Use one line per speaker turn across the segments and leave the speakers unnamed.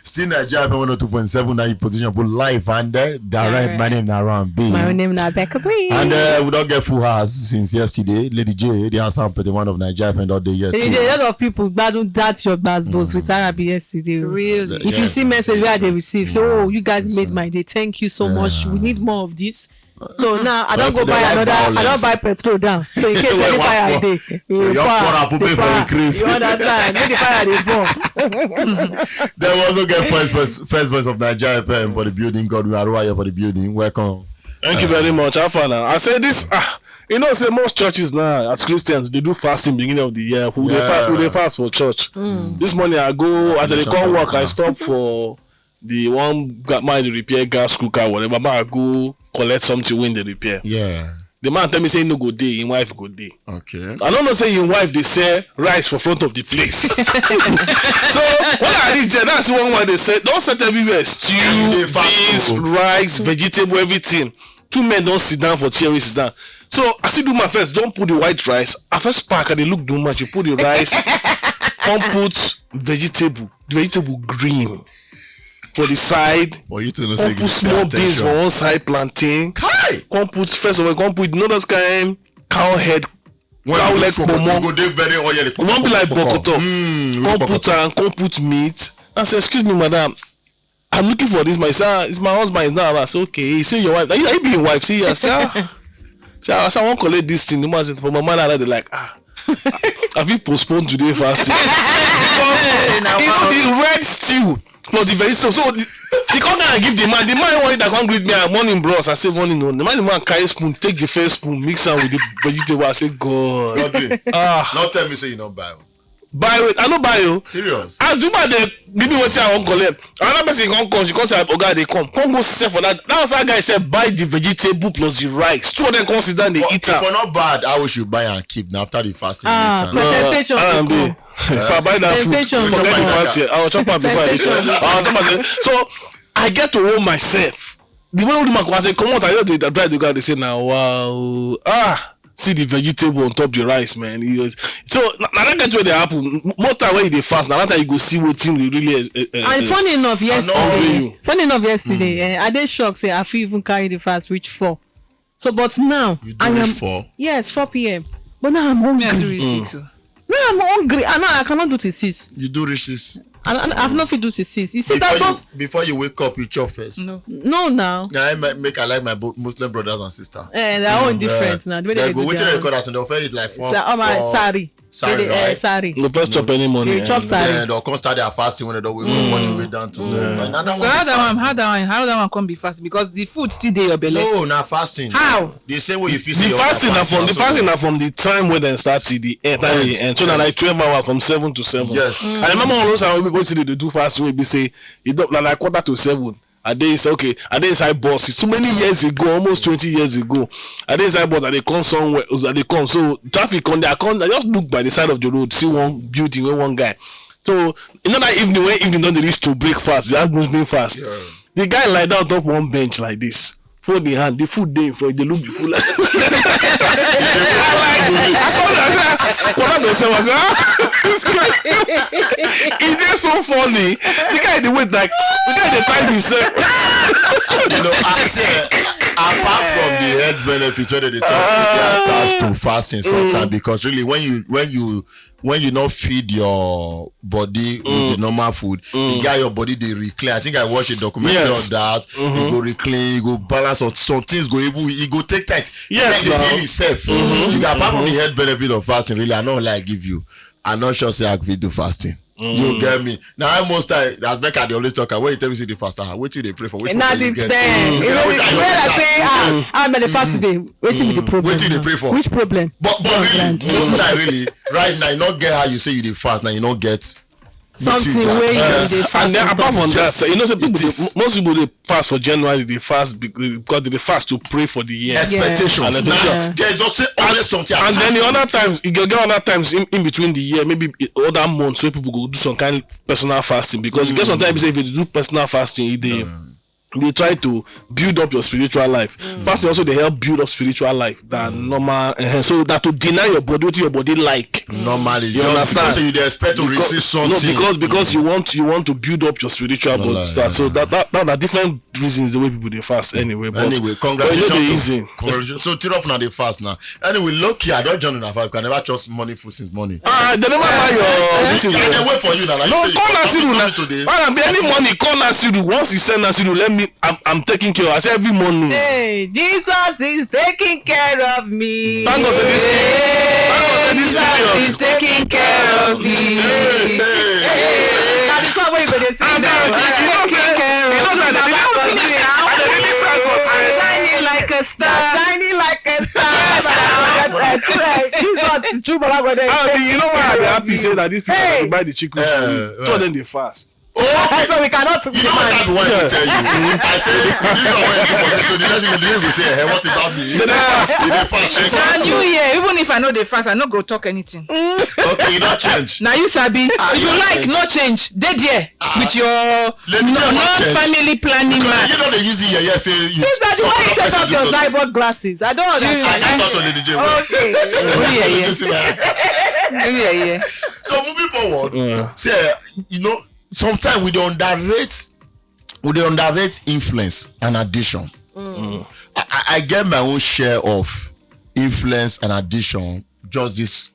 Still Naija 102.7 now in position but live and direct. Right. My name is RNB.
My name is Beccablisse.
And we don't get full house since yesterday. Lady J, the answer pretty one of Naija and all day yet.
There's a lot of people that's your buzz with RNB yesterday.
Really?
If you see message where they receive, so you guys made my day. Thank you so much. We need more of this. So now I don't go buy another. I don't buy petrol down. So in case any fire day, you understand? Make the fire they burn.
Then we also get first voice of Naija FM for the building. Godwin Arwaya for the building. Welcome.
Thank you very much. Have fun now. I say this. You know, say most churches now as Christians they do fasting beginning of the year. Who they fast for church. This morning I go as they come work. I stop for the one got my repair gas cooker whatever. But I go collect something when they repair.
Yeah.
The man tell me say no go day, in wife go day.
Okay.
I don't know say in wife they sell rice for front of the place. So when I reach there, that's one why they say don't set everywhere stew, beans, rice, vegetable, everything. Two men don't sit down for chair, sit down. So I still do my first. Don't put the white rice. I first pack and they look too much. You put the rice. Don't put vegetable. The vegetable green. For the side, come put small beans for one side, plantain. Come put first of all, come put noodles kind cow head, cow leg pomo. It won't be like bokoto. Come put meat. I say, excuse me, madam, I'm looking for this. My son, it's my husband. Is now. I say, okay. Say your wife. Are you being wife? See, I say, I want to collect this thing. The man said, for my mother, they like, have you postponed today fasting? Because you know the red stew. Plus the vegetable. So the come down and give the man want that can't greet me at morning bros. I say morning no. The man carry spoon, take the first spoon, mix am with the vegetable. I say God.
Not tell me say you don't buy.
Buy it. I don't buy you.
Serious.
I do buy the give me what I want collect. Another person come, she come say Oga they come go sell for that. That was that guy said buy the vegetable plus the rice. Two of them come sit down they eat am.
If not bad, I wish you buy and keep now after the fasting.
Presentation.
If I buy that food, forget the fast year. I'll chop up before So I get to hold myself. The way the man come say, come on, I just did drive the guy. They say now, wow, see the vegetable on top the rice, man. So now that get where they happen. Most time when they fast, now that time you go see what thing really is.
And funny enough, yesterday, I did shock say I feel even carry the fast reach 4. So but now
you do reach 4.
Yes, 4 p.m. But now I'm hungry.
I do reach 6.
No, I'm hungry. I cannot do till 6.
You do reach 6.
I've not fit do till 6. You see
before you wake up, you chop first.
No now.
Yeah, I like my Muslim brothers and sisters.
They're all different now.
They go waiting to record that and they'll offer it like 4.
Sorry, right? Sorry.
The first chop any money.
They chop sorry.
Yeah, they'll come start their fasting when they don't way down to.
So how that one come be fast because the food still there your belly.
No, not fasting.
How?
The same way you feel.
The fasting are from the time when they start to the end. So now like 12 hours from 7 to 7.
Yes.
I remember all those times when people say they do fasting, we say it don't like 7:15. And they say okay, and then inside bus. It's so many years ago, almost 20 years ago. And then inside bus, and they come somewhere, they come. So traffic on there, I just look by the side of the road, see one building with one guy. So you know that evening when evening don't reach to break fast, they have Muslim fast. Yeah. The guy lie down top one bench like this. Fold the hand, the food day for they look the food like. Is that so funny? The guy they wait like the guy they time himself.
You know, I say apart from the health benefits whether they attached to fasting sometimes because really when you not feed your body with the normal food, you get your body they reclaim. I think I watched a documentary on that. You go reclaim, you go balance on some things go evil, you go take tight.
Yes,
you itself. You got apart from the health benefit of fasting, really, I know like give you. I'm not sure say I can do fasting. You get me? Now I most time as Becca they always talk when you tell me see the fast, what do they pray for? Which problem you get?
I'm the fast today. Waiting with the problem.
What do they pray for?
Which problem?
But really, most time really, right now you not get how you say you dey fast, now you not get
something where you dey fast.
And then apart from that, you know, most people they fast for January, they fast because they fast to pray for the year.
Expectations. There is also always something.
And then the other times, you get other times in between the year, maybe other months where people go do some kind of personal fasting because you get sometimes if you do personal fasting, they try to build up your spiritual life. Fasting also they help build up spiritual life than normal. So that to deny your body what your body like
normally,
you understand?
Because you expect to receive something.
No, because you want to build up your spiritual body. So that are different reasons the way people they fast anyway. But
anyway, congratulations.
Easy.
So tear off now they fast now. Anyway, lucky I don't join in a fast. Can never trust money food since morning.
They never buy your. This is
they wait for you now. Like
no,
you
call Nasiru
today.
Be any money. Call Nasiru. Once he send Nasiru, let me. I'm taking care. I say every morning.
Hey, Jesus is taking care of me.
Thank God for this.
Jesus is taking care of me. That is what we're going to sing. Shining like a star. Shining like a star. Jesus is true, but I'm going to say.
You know why I'm happy say that these people buy the chicken. So then they fast.
Okay.
So we cannot.
You know what I want to tell you? I say, you know what so the next thing you will say, hey, what about me?
And you here, even if I know the fast, I not go talk anything.
Okay, you don't change.
Now you sabi, if you like no change, they there with your non-family planning maths.
You know they use it here, say you.
That's why you take off your cyborg glasses. I don't understand.
I thought on Lady J.
Okay.
So moving forward, say you know. Sometimes we don't underrate influence and addiction. I get my own share of influence and addiction just this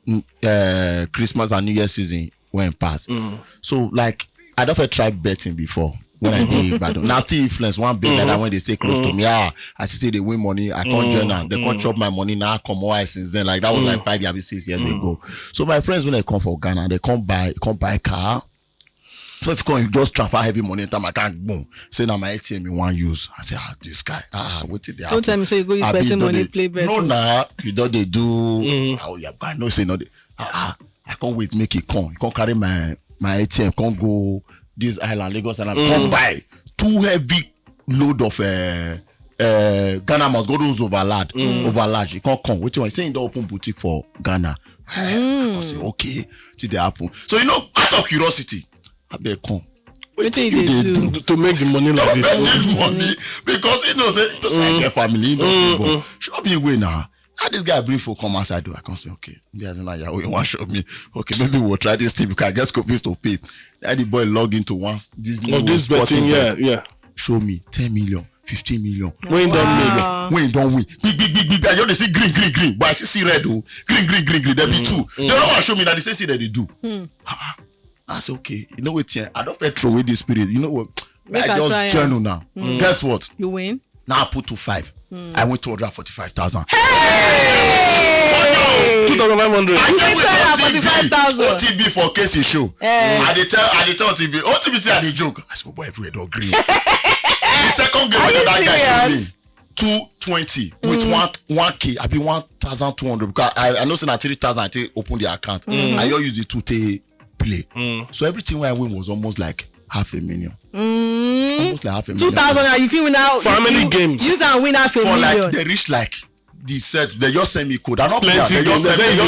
Christmas and New Year season when past. So like I never tried betting before when I did but now still influence one big like that when they say close to me. I see they win money, I can't join them, they can't chop my money now. I come why since then like that was like 5 years, 6 years ago. So my friends when they come for Ghana, they come buy car. So if you just transfer heavy money into my account, boom, say now my ATM you want use. I say, this guy, what did they happen?
Don't tell me so you go use person money play better.
No, nah, you know they do. Oh yeah, guy, no say no. I can't wait make it come. You can't carry my ATM, can't go this island, Lagos, and come buy 2 heavy load of Ghana must go those overlarge. You can't come. What you want? Say in the open boutique for Ghana. I can say okay, till they happen. So you know, out of curiosity. I bet come.
What do you do
to make the money like this?
Make money because you know say I get family. Show me way now. How this guy bring for come outside do? I can say okay. There's another you want show me. Okay, maybe we'll try this thing because I get school fees to pay. Then the boy log into this
betting. Yeah.
Show me 10 million. 15 million.
When you don't
when you don't win, big. I just see green, but I see red. Green. There be 2. They don't want to show me that the same thing that they do. I say okay. You know what? I don't feel throw away this spirit. You know what? I just journal now. Guess what?
You win.
Now I put 2.5. I went to 245,000.
Hey!
2,500.
I get with OTB for case show. I tell OTB. OTB say I dey joke. I say, boy, everywhere don't agree. The second game when that guy showed me 220 with 1K. I be 1,200 because I know saying 3,000. I take open the account. I just use the 2K play. So everything when I win was almost like 500,000. Almost like 500,000.
2,000. If you win out
family games,
you can win half a million.
Like they reach like the set. They just send me code. I not
plenty. They just send me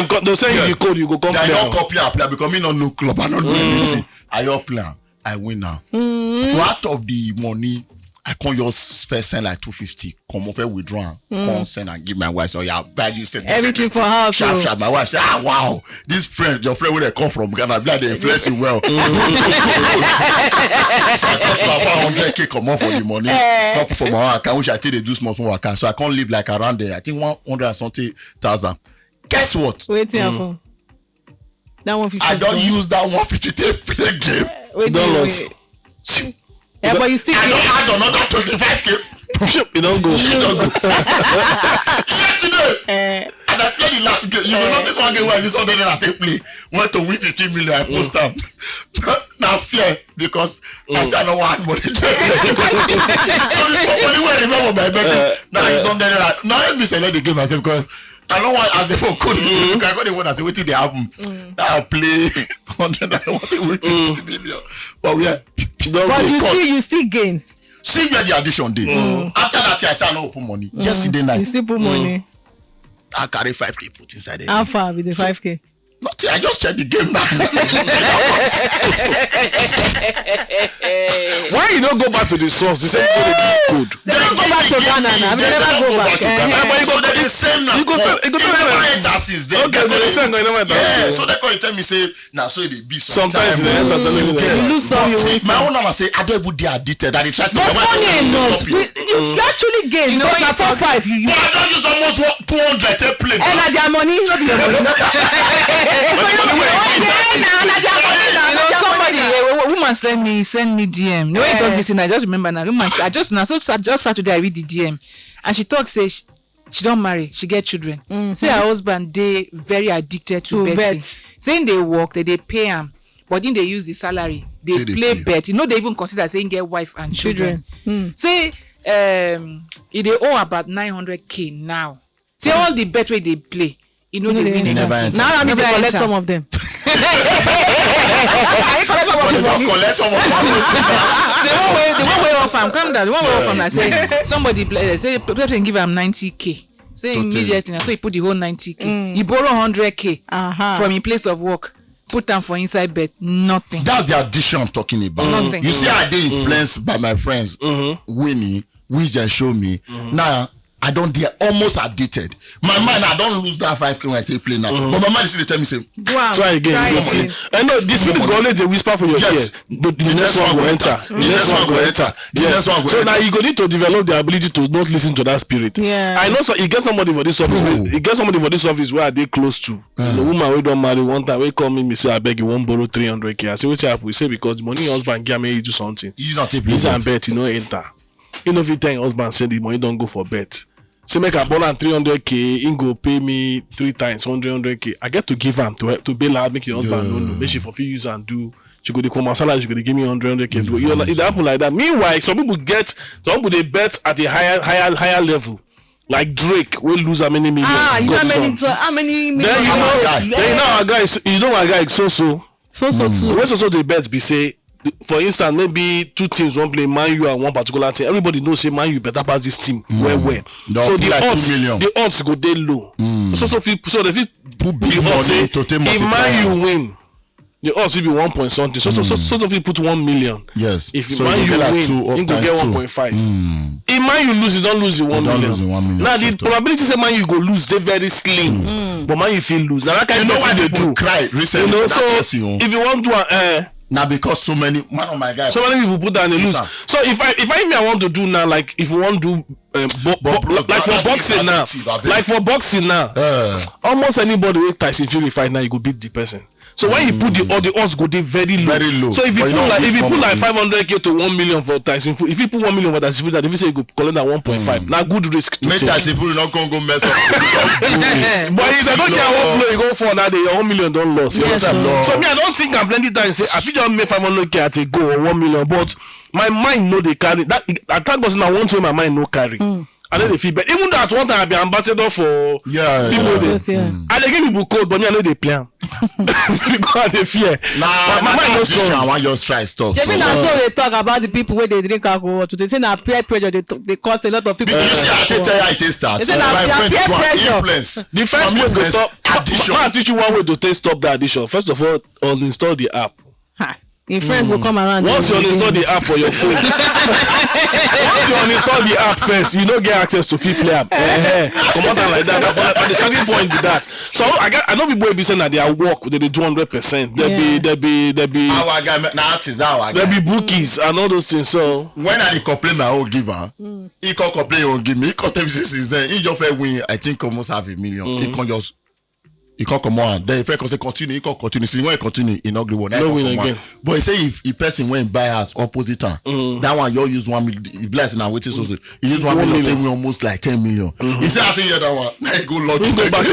code. They send you the code. You go come play.
I don't copy and play because me not no club. I not do anything. I just play. I win now. So out of the money, I can't just first send like 250. Come over withdraw. Come send and give my wife. So yeah, buy this.
Everything for her.
Sharp. My wife say, wow, this friend, your friend where they come from Ghana, they influence you well. So I can't transfer 100K come on for the money. Come for my own account, which I think they do small account. So I can't live like around there. I think 100 and something thousand. Guess what?
Wait here for that 150.
I don't use that 150 to play game.
Wait. Yeah, but you still
I don't add another 25K.
You don't go.
Yesterday, as I played the last game, you will notice one game where I use 100 and I take play. Went to win 15 million, I post them. Now fear because I said I don't want money. So this money where I remember my betting. Now I use 100. Now let me select the game myself because I don't want as if I could. I got the one that say waiting they happen. Now I play 100. I don't want to win 15 million. But yeah.
But you still gain.
See where the addition did. After that, I said no open money. Yesterday night.
You still put money.
I carry 5K put inside it.
How far with the 5K?
Nothing. I just checked the game now.
Why you don't go back to the source? The same thing code.
They don't go back to Ghana now. They never go back.
So they the same now.
You go to
so they call tell me say now so it be
sometimes
you lose some, you win
my
some.
own number say I don't even dare addicted that they try to
But funny enough, you actually gain.
You know when you
top 5 you
but I don't use almost 200 to play.
and na their money, not your money.
You know, somebody, a woman send me DM. No, when you talk this thing, I just remember now. Woman, just Saturday I read the DM, and she talks say she don't marry, she get children. Say her husband they very addicted to betting. Saying they work, they pay him, but then they use the salary. They play bet. You know they even consider saying get wife and children. Say if they owe about 900K now. Say all the bet where they play. You know they win.
Now I need to collect some of them.
Collect some of them.
The one way off am, calm down. The one way off am, I say somebody say person give him 90K. Say immediately, so he put the whole 90K. He borrow 100K from his place of work. Put them for inside bed, nothing.
That's the addition I'm talking about.
Nothing.
You see, I did influenced by my friends, Winnie, which just show me. Now, I don't dare almost addicted. My mind, I don't lose that 5K when I take play now. But my mind is still tell me, say,
try again. I know this spirit go always a whisper for your ear. The next one will enter. The next one will enter. The next one will enter. So now you go need to develop the ability to not listen to that spirit.
Yeah.
I know so you get somebody for this office. You get somebody for this office where are they close to? The woman we don't marry one time, we call me say I beg you won't borrow 300K. I say what's up? We say because the money husband give me do something.
You not take
play and bet, you know enter. You know if you tell your husband say the money don't go for bet. Say make a ball and 300K, he go pay me 3 times 100K. I get to give him to bail out, make your husband know. Make she for few use and do. She go to come salary, she go to give me 100K. You know, it happen like that. Meanwhile, some people they bet at a higher level. Like Drake will lose how many millions.
You know how many millions?
Then you know our guy. You know our guy so too. When so the bets be say. For instance, maybe 2 teams won't play Man U and one particular team. Everybody knows say Man U better pass this team well. So the odds go dey low. So if you put
big money to take
if Man U win, the odds will be 1 point something. So if you put 1 million,
yes.
If so Man U win, you go get 1.5. If Man U lose, you don't lose the 1 million. Now the probability say Man U go lose they very slim, but Man U feel lose. Now that kind of thing they do.
Cry recently.
You know, so if you want to
now because so many one of my guys.
So many people put down and lose. So if I want to do now, like if you want to do like for boxing now, almost anybody with Tyson Fury fight now, you go beat the person. So when you put the odds go dey very low. So if you put like 500K to 1 million for Tyson Fury, if you put 1 million for Tyson Fury, that if you say you go collect that 1.5, now good risk to take.
Tyson Fury not gonna go mess up.
But if I don't get 1 million, you go for that day, your 1 million don't lose. So me, I don't think I'm plenty time say I fit just make 500K at a go or 1 million, but my mind know they carry that. At that person I want to my mind no carry. I know the feedback. Even though at one time I be ambassador for people. And they give people code, but me I know they play. Because they fear.
My mind no strong. I want just try stuff.
So they talk about the people where they drink alcohol. They say na peer pressure. They cause a lot of people.
You see, I tell you, it starts.
My friend
influence.
The first way to stop addiction. I teach you one way to stop the addiction. First of all, uninstall the app.
Your friends will come around.
Once you uninstall the app for your phone, once you uninstall the app first, you don't get access to free play app. Come on like that. But the starting point be that. So I know people will be saying that they are work, they do 100%. There be
our guy, now is our guy.
There be bookies and all those things. So
when I complain my own giver, he can complain on give me. He can tell me this is he just win. I think almost $500,000. He can just. He can't come on. Then if I can say continue, he can't continue. See when he continue, he not agree one.
No win again.
But he say if a person went buy us opposite time, that one you use 1 million. He blessing and waiting so he use 1 million, take me almost like 10 million. He say I see here that one. Now he go lucky.
Go back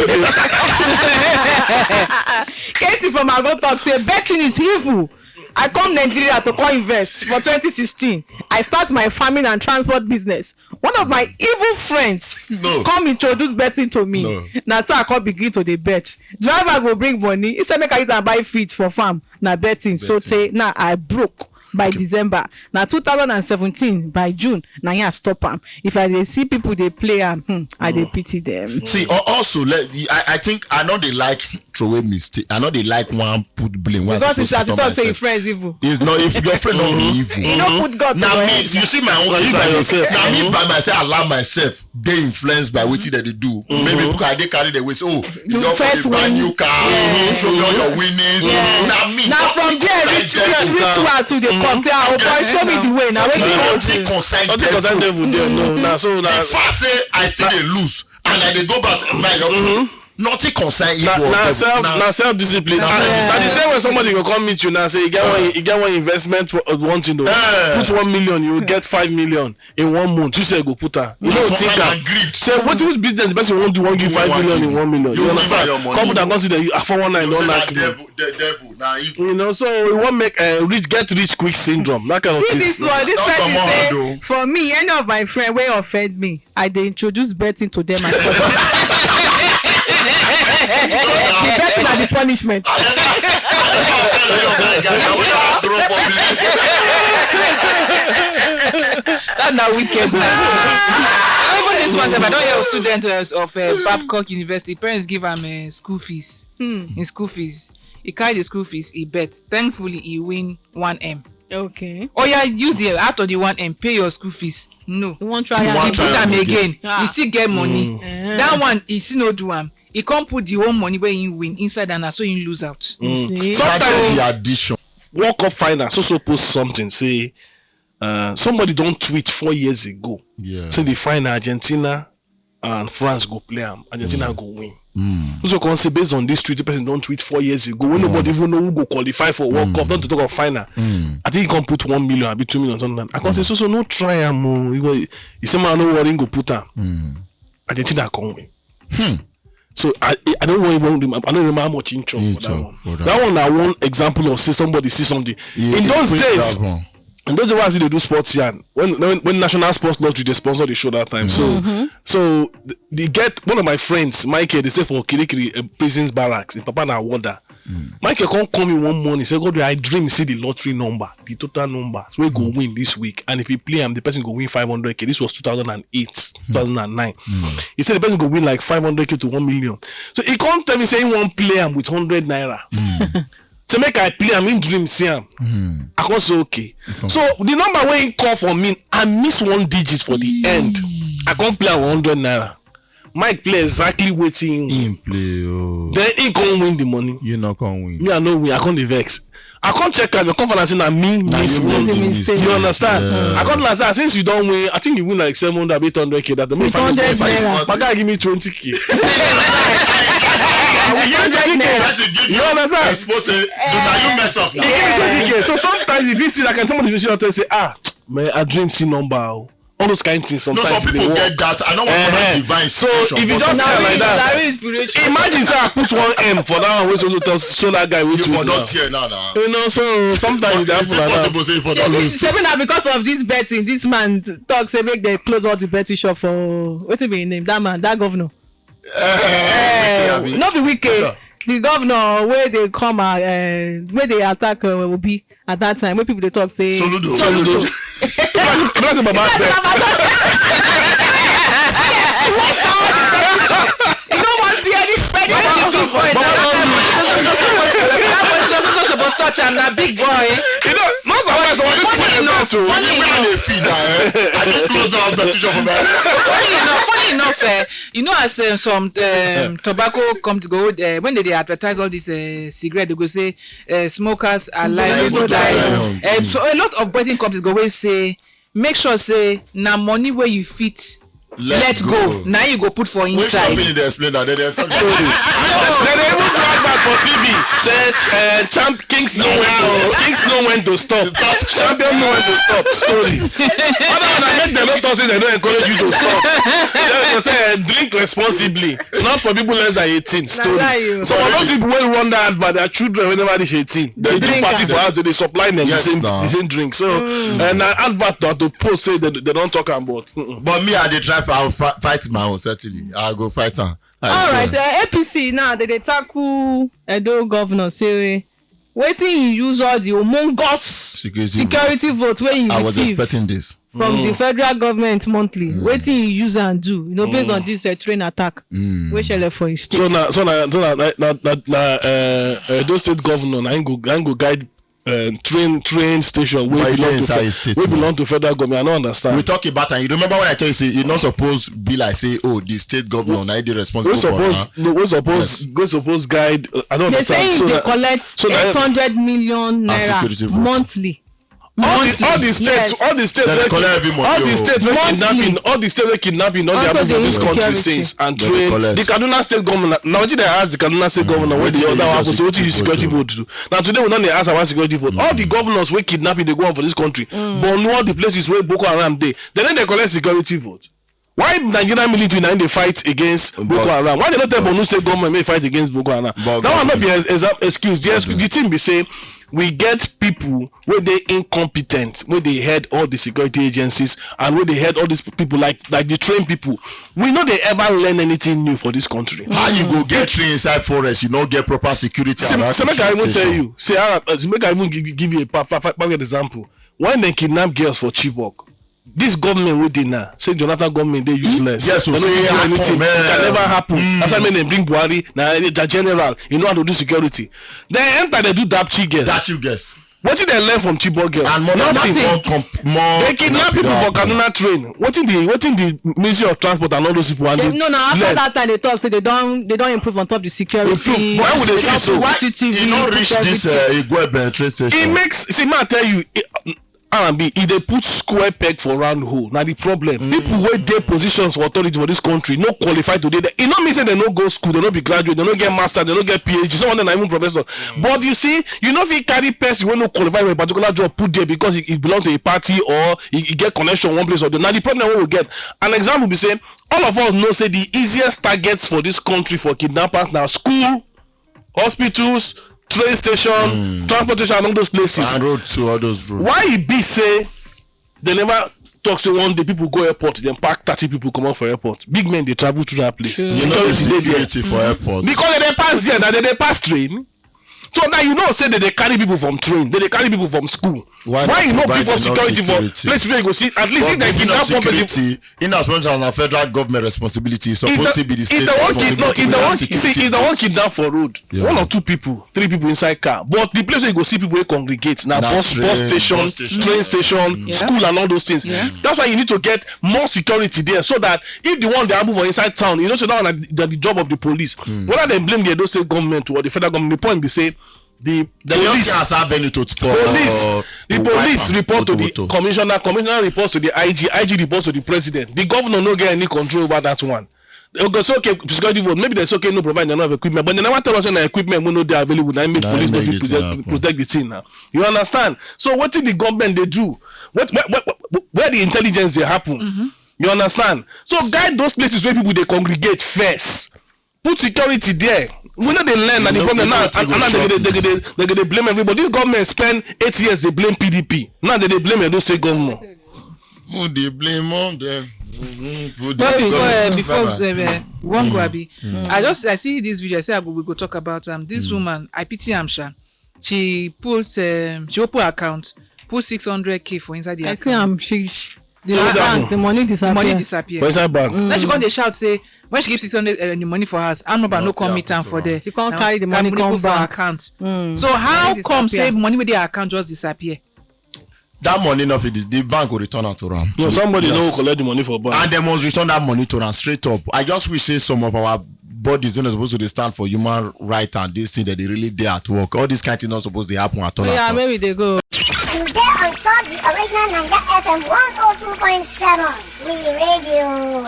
Casey from Ago Talk say betting is evil. I come Nigeria to come invest for 2016. I start my farming and transport business. One of my evil friends come introduce betting to me. Now so I come begin to the bet. Driver go bring money. He said make I use and buy feed for farm. Now betting. So say now I broke. by December. Now 2017 by June. Now you stop them. If I dey see people they play I dey pity them.
See, also I think I know they like throwaway mistake. I know they like one put blame.
Because it's as you talk say your friend is evil.
It's not if your friend don't be evil.
You don't put God.
Now me, you see my own case
by yourself.
Now me by myself, I allow myself. They influenced by what they do. Maybe because they carry the way. Say, you don't buy new car. You show me all your winnings.
Now from there, ritual to the come. Say, oh boy, show me the way. Now wait
nothing concern devil.
No. Now so
the first say I see they lose and I they go back. Nothing concern evil.
Now self-discipline. And the same when somebody will come meet you now say you get one investment for one thing. Put 1 million, you will get 5 million in 1 month. You say go put her. You don't think that. Say what is business? The person won't give 5 million in 1 million. You understand? Come and consider you for 1 night don't like
the devil. Now
you know, so we won't make get rich quick syndrome. That kind of thing.
See this one. This person say for me, any of my friend wey offend me, I dey introduce betting to them as well. The betting and the punishment.
That's not wickedness. Even this one, if I don't hear a student of Babcock University, parents give him school fees. In school fees, he carry the school fees. He bet. Thankfully, he win 1M.
Okay.
Oh yeah, use the after the 1M, pay your school fees. No.
You want try
you put them again. You still get money. That one, he still no do am. He can't put the whole money where you win inside and so you lose out.
Sometimes the addition.
World Cup final so post something say somebody don't tweet 4 years ago.
Yeah.
Say the final Argentina and France go play them. Argentina go win. So can say based on this tweet, the person don't tweet 4 years ago when nobody even know who go qualify for World Cup, not to talk of final. I think he can put 1 million, be 2 million, something. I can say so no try am. You say man no worry go put am. Argentina can win. So I don't remember how much intro for that one. That one I one example of say somebody see something. In those days I see they do sports here. When National Sports Lottery they sponsor the show that time. So they get one of my friends, Michael, they say for Kirikiri prisons barracks in Papa na Wanda. Michael can't come in one morning say, God, I dream see the lottery number, the total number. So we go win this week. And if he play the person go win 500k. This was 2008, 2009. He said the person go win like 500k to 1 million. So he can't tell me say he won't play him with 100 naira. So make I play him in dream see him. I can't say okay. So the number when he call for me, I miss 1 digit for the end. I can't play 100 naira. Mike play exactly waiting.
Him play.
Then he can't win the money.
You not gonna win.
Me I know win. I can't vex. I can't check out your confidence in me miss win. You understand? I can't last since you don't win. I think you win like 700, 800k. That the money. My guy give me 20k. You understand?
Suppose say, do you mess up now?
So sometimes if you see like somebody will say, man, I dream see number. All those kind of things sometimes.
No, some people get that. I don't want to divine.
So if you just say like that, imagine say I put 1M for that one, which also tells show that guy which
you for not here now.
You know, so sometimes
it's impossible say for that lose.
Because of this betting, this man talks say make they close all the betting shop for what's it be name? That man, that governor. Not be wicked. The governor where they come where they attack will be at that time where people they talk say
Soludo.
That's about bet.
You don't want to see any spread.
Supposed to touch. I'm that big boy.
You know, most of us want to see enough.
Funny enough, you know, as some tobacco come to go when they advertise all this cigarette, they go say smokers are liable to die. So a lot of betting companies go always say, make sure say now money where you fit. Let go. Now you go put for inside.
Which company they explain that? They talk about
They even drag back for TV. Said Kings know when to stop. Champion know when to stop. Story. Other than make them not say they don't encourage you to stop. They say drink responsibly. Not for people less than 18. Story. So for those people who run that advert, their children whenever they 18, they do party for us. They supply them the same drink. So and advert to post say they don't talk about.
But me, I dey try. I'll fight my own certainly. I'll go fight her.
All right, APC now they tackle Edo governor say wetin he use all the humongous security vote wey he receive.
I was expecting this.
From the federal government monthly. Wetin he use and do, based on this train attack. Wey shele for his state.
So those state governor na go guide train station wey belong to federal government. I don't understand.
We talk about, and you remember when I tell you say you not supposed be like say the state governor na dey responsible
go suppose guide. I don't understand.
They say they collect 800 million naira monthly.
All the states wey kidnapping all the people of this country since and train the Kaduna state government. Now they ask the Kaduna state governor where the other one so what you security vote do. Now today we don't ask about security vote. All the governors wey kidnapping they go on for this country, but no all the places where Boko Haram dey. Then they collect security vote. Why Nigerian military now they fight against Boko Haram? Why they not tell Borno state government may fight against Boko Haram? That will not be excuse. The team be say we get people where they incompetent, where they head all the security agencies and where they head all these people like the trained people. We know they ever learn anything new for this country.
How you go get trained inside forest? You don't get proper security.
So make I even tell you. Make I even give you a perfect example. When they kidnap girls for Chibok. This government we did now say Jonathan government they useless.
Yes, so
anything can never happen. That's why they bring Buhari now the general. You know how to do security. Then enter they do that girls.
That you guess.
What did they learn from Chibok girls?
And more
they kidnap people for Kaduna train. What in the Ministry of Transport and all those people?
After that time they talk say they don't improve on top the security.
Why would they say so?
You don't reach this Igwebe train station.
It makes I tell you. RNB, if they put square peg for round hole, now the problem. People wey dey positions for authority for this country no qualify today. It not mean say they no go school, they no be graduate, they no get master, they no get PhD. Some of them are even professor. But you see, you know if you carry person wey no qualify for a particular job put there because it belong to a party or he get connection one place or the. Now the problem we will get. An example be say all of us know say the easiest targets for this country for kidnappers now school, hospitals, train station, transportation along those places.
And road to all those roads.
Why it be say they never talk say one day people go airport then pack 30 people come out for airport. Big men they travel to that place.
You know the security for airport.
Because they pass there, now they pass train. So now you know say that they carry people from train, they carry people from school. Why you not pay for security for place where you go see at least if they kidnap one person.
In as much as a federal government responsibility, it's supposed to be the state responsibility.
If the one kidnap for road, 1 or 2 people, 3 people inside car. But the place where you go see people where congregate now bus station, train station, school and all those things. That's why you need to get more security there so that if the one they are moving inside town, you know so that one the job of the police. Whether they blame the state government or the federal government, the point be say the police report to the commissioner reports to the IG reports to the president. The governor no get any control over that one. Okay, so okay, security vote. Maybe there's okay no provide enough equipment, but they never tell us that equipment we know they are available. That make police no fit protect the thing now. You understand? So what did the government they do? Where the intelligence they happen? You understand? So guide those places where people they congregate first. Put security there. We know they learn and the problem now, and now they blame everybody. This government spend 8 years they blame PDP. Now they blame those state government.
Who they blame on them?
Before one go Abi, I see this video. I say we go talk about this woman. I pity Amsha. She open account, put 600K for inside the account.
I see the money disappear.
Where's that bank?
Then she go dey shout say when she give 600 the money for us, I'm no come meet am for there.
She can't carry the money come back.
Account. So how come say money with their account just disappear?
That money not fit the bank will return it to them.
No, somebody no collect the money for bank.
And they must return that money to them straight up. I just wish say some of our bodies don't supposed to stand for human rights and this thing that they really there at work. All this kind of thing not supposed to happen at all.
Yeah, maybe they go.
You there on top the original Naija FM 102.7. We radio.